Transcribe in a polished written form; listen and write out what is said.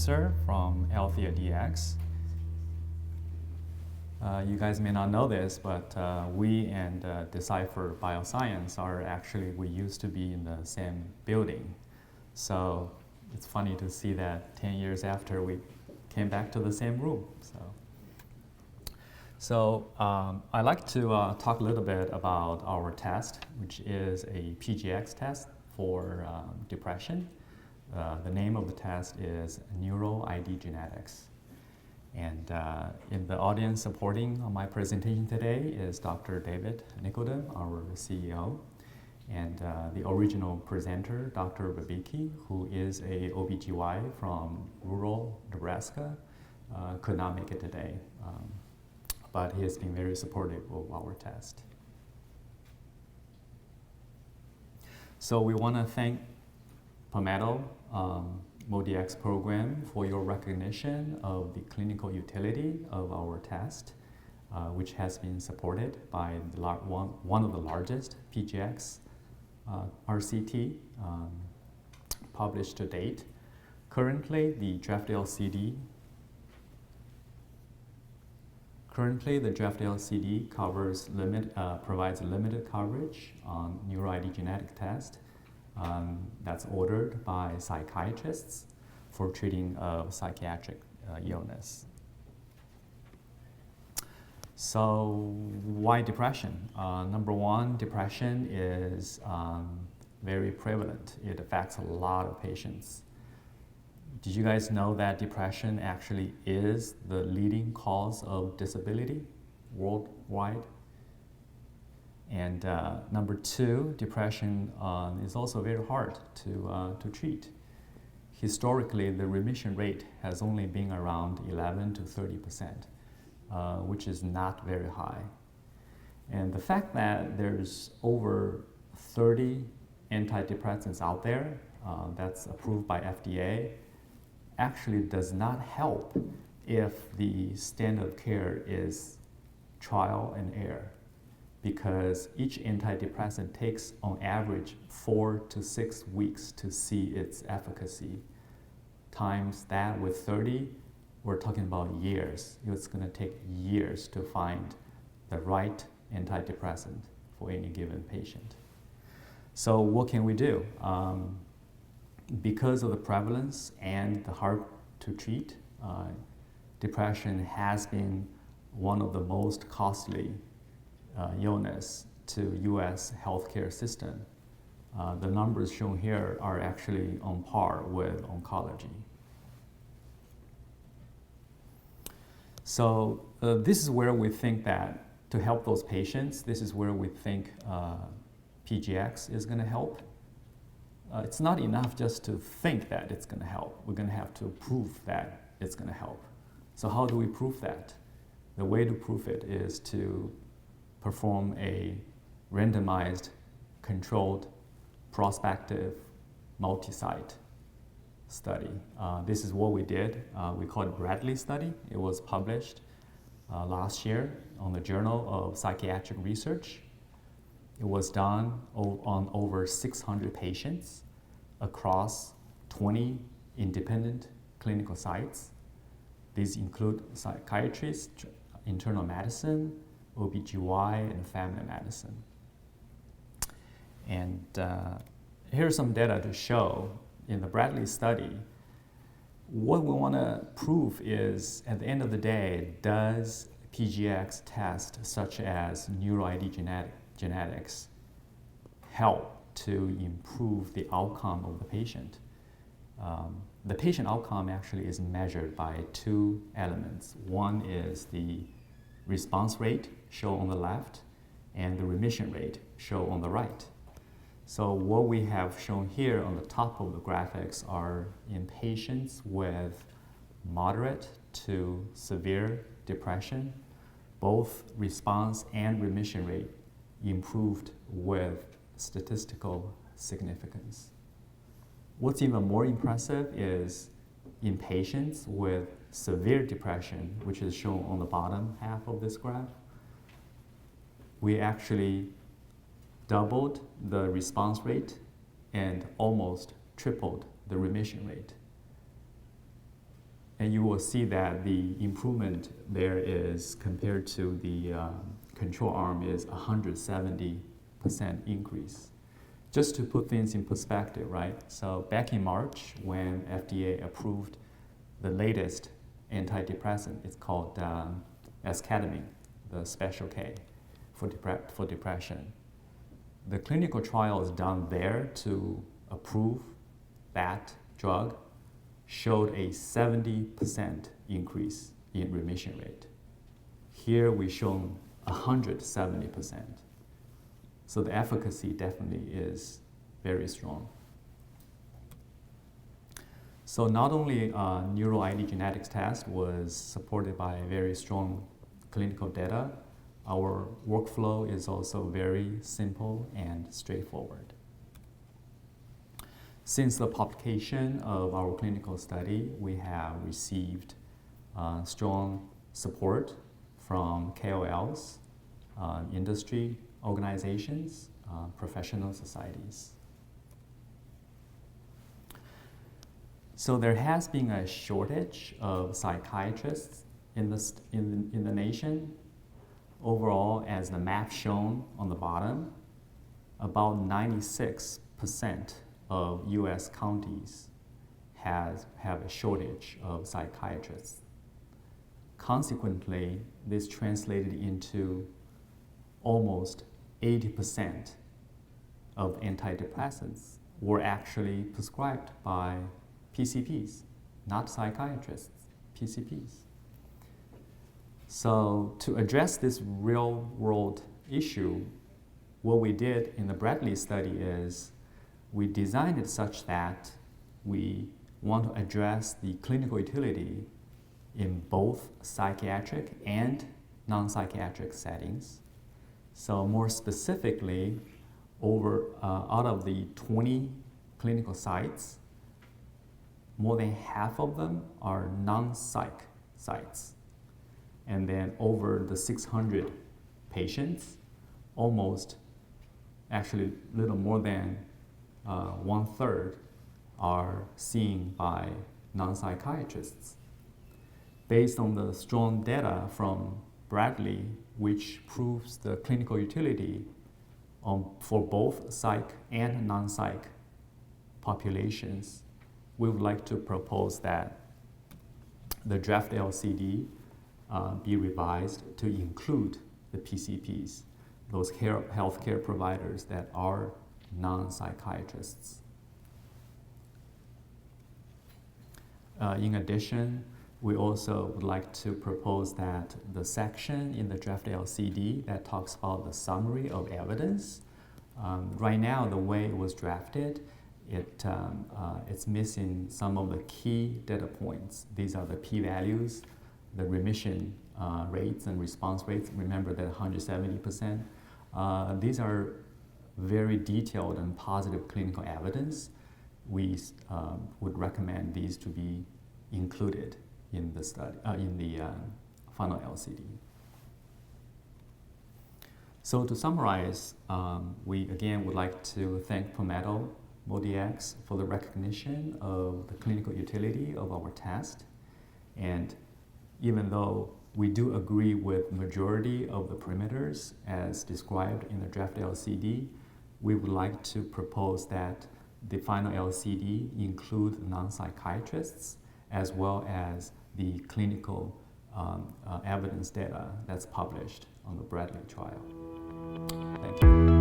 Officer from MolDX. You guys may not know this, but we and Decipher Bioscience we used to be in the same building. So it's funny to see that 10 years after we came back to the same room. So I'd like to talk a little bit about our test, which is a PGX test for depression. The name of the test is Neuro ID Genetics. And in the audience supporting my presentation today is Dr. David Nicodem, our CEO, and the original presenter, Dr. Babicki, who is a OBGY from rural Nebraska, could not make it today, but he has been very supportive of our test. So we want to thank Palmetto MolDX program for your recognition of the clinical utility of our test, which has been supported by one of the largest PGX RCT published to date. Currently, the draft LCD provides limited coverage on neuro ID genetic test that's ordered by psychiatrists for treating psychiatric illness. So why depression? Number one, depression is very prevalent. It affects a lot of patients. Did you guys know that depression actually is the leading cause of disability worldwide? And number two, depression is also very hard to treat. Historically, the remission rate has only been around 11 to 30%, which is not very high. And the fact that there's over 30 antidepressants out there that's approved by FDA actually does not help if the standard of care is trial and error, because each antidepressant takes on average 4 to 6 weeks to see its efficacy. Times that with 30, we're talking about years. It's going to take years to find the right antidepressant for any given patient. So what can we do? Because of the prevalence and the hard to treat, depression has been one of the most costly illness to U.S. healthcare system. The numbers shown here are actually on par with oncology. So this is where we think that to help those patients, this is where we think PGX is going to help. It's not enough just to think that it's going to help. We're going to have to prove that it's going to help. So how do we prove that? The way to prove it is to perform a randomized, controlled, prospective, multi-site study. This is what we did. We call it Bradley study. It was published last year on the Journal of Psychiatric Research. It was done on over 600 patients across 20 independent clinical sites. These include psychiatrists, internal medicine, OBGY, and family medicine. And here's some data to show in the Bradley study. What we want to prove is, at the end of the day, does PGX test such as neuro ID genetics help to improve the outcome of the patient? The patient outcome actually is measured by two elements. One is the response rate, shown on the left, and the remission rate, shown on the right. So what we have shown here on the top of the graphics are in patients with moderate to severe depression, both response and remission rate improved with statistical significance. What's even more impressive is in patients with severe depression, which is shown on the bottom half of this graph, we actually doubled the response rate and almost tripled the remission rate. And you will see that the improvement there is compared to the control arm is 170% increase. Just to put things in perspective, right? So back in March, when FDA approved the latest antidepressant, it's called esketamine, the special K, for depression. The clinical trial is done there to approve that drug, showed a 70% increase in remission rate. Here we shown 170%. So the efficacy definitely is very strong. So not only neuro ID genetics test was supported by very strong clinical data, our workflow is also very simple and straightforward. Since the publication of our clinical study, we have received strong support from KOLs, industry organizations, professional societies. So there has been a shortage of psychiatrists in the nation. Overall, as the map shown on the bottom, about 96% of US counties have a shortage of psychiatrists. Consequently, this translated into almost 80% of antidepressants were actually prescribed by PCPs, not psychiatrists, PCPs. So to address this real world issue, what we did in the Bradley study is we designed it such that we want to address the clinical utility in both psychiatric and non-psychiatric settings. So more specifically, out of the 20 clinical sites, more than half of them are non-psych sites. And then over the 600 patients, almost, actually a little more than 1/3 are seen by non-psychiatrists. Based on the strong data from Bradley, which proves the clinical utility for both psych and non-psych populations, we would like to propose that the draft LCD be revised to include the PCPs, those healthcare providers that are non-psychiatrists. In addition, we also would like to propose that the section in the draft LCD that talks about the summary of evidence, right now the way it was drafted, it's missing some of the key data points. These are the p-values, the remission rates and response rates. Remember that 170%. These are very detailed and positive clinical evidence. We would recommend these to be included in the study, in the final LCD. So to summarize, we again would like to thank Palmetto MolDX for the recognition of the clinical utility of our test. And even though we do agree with majority of the parameters as described in the draft LCD, we would like to propose that the final LCD include non-psychiatrists as well as the clinical evidence data that's published on the Bradley trial. Thank you.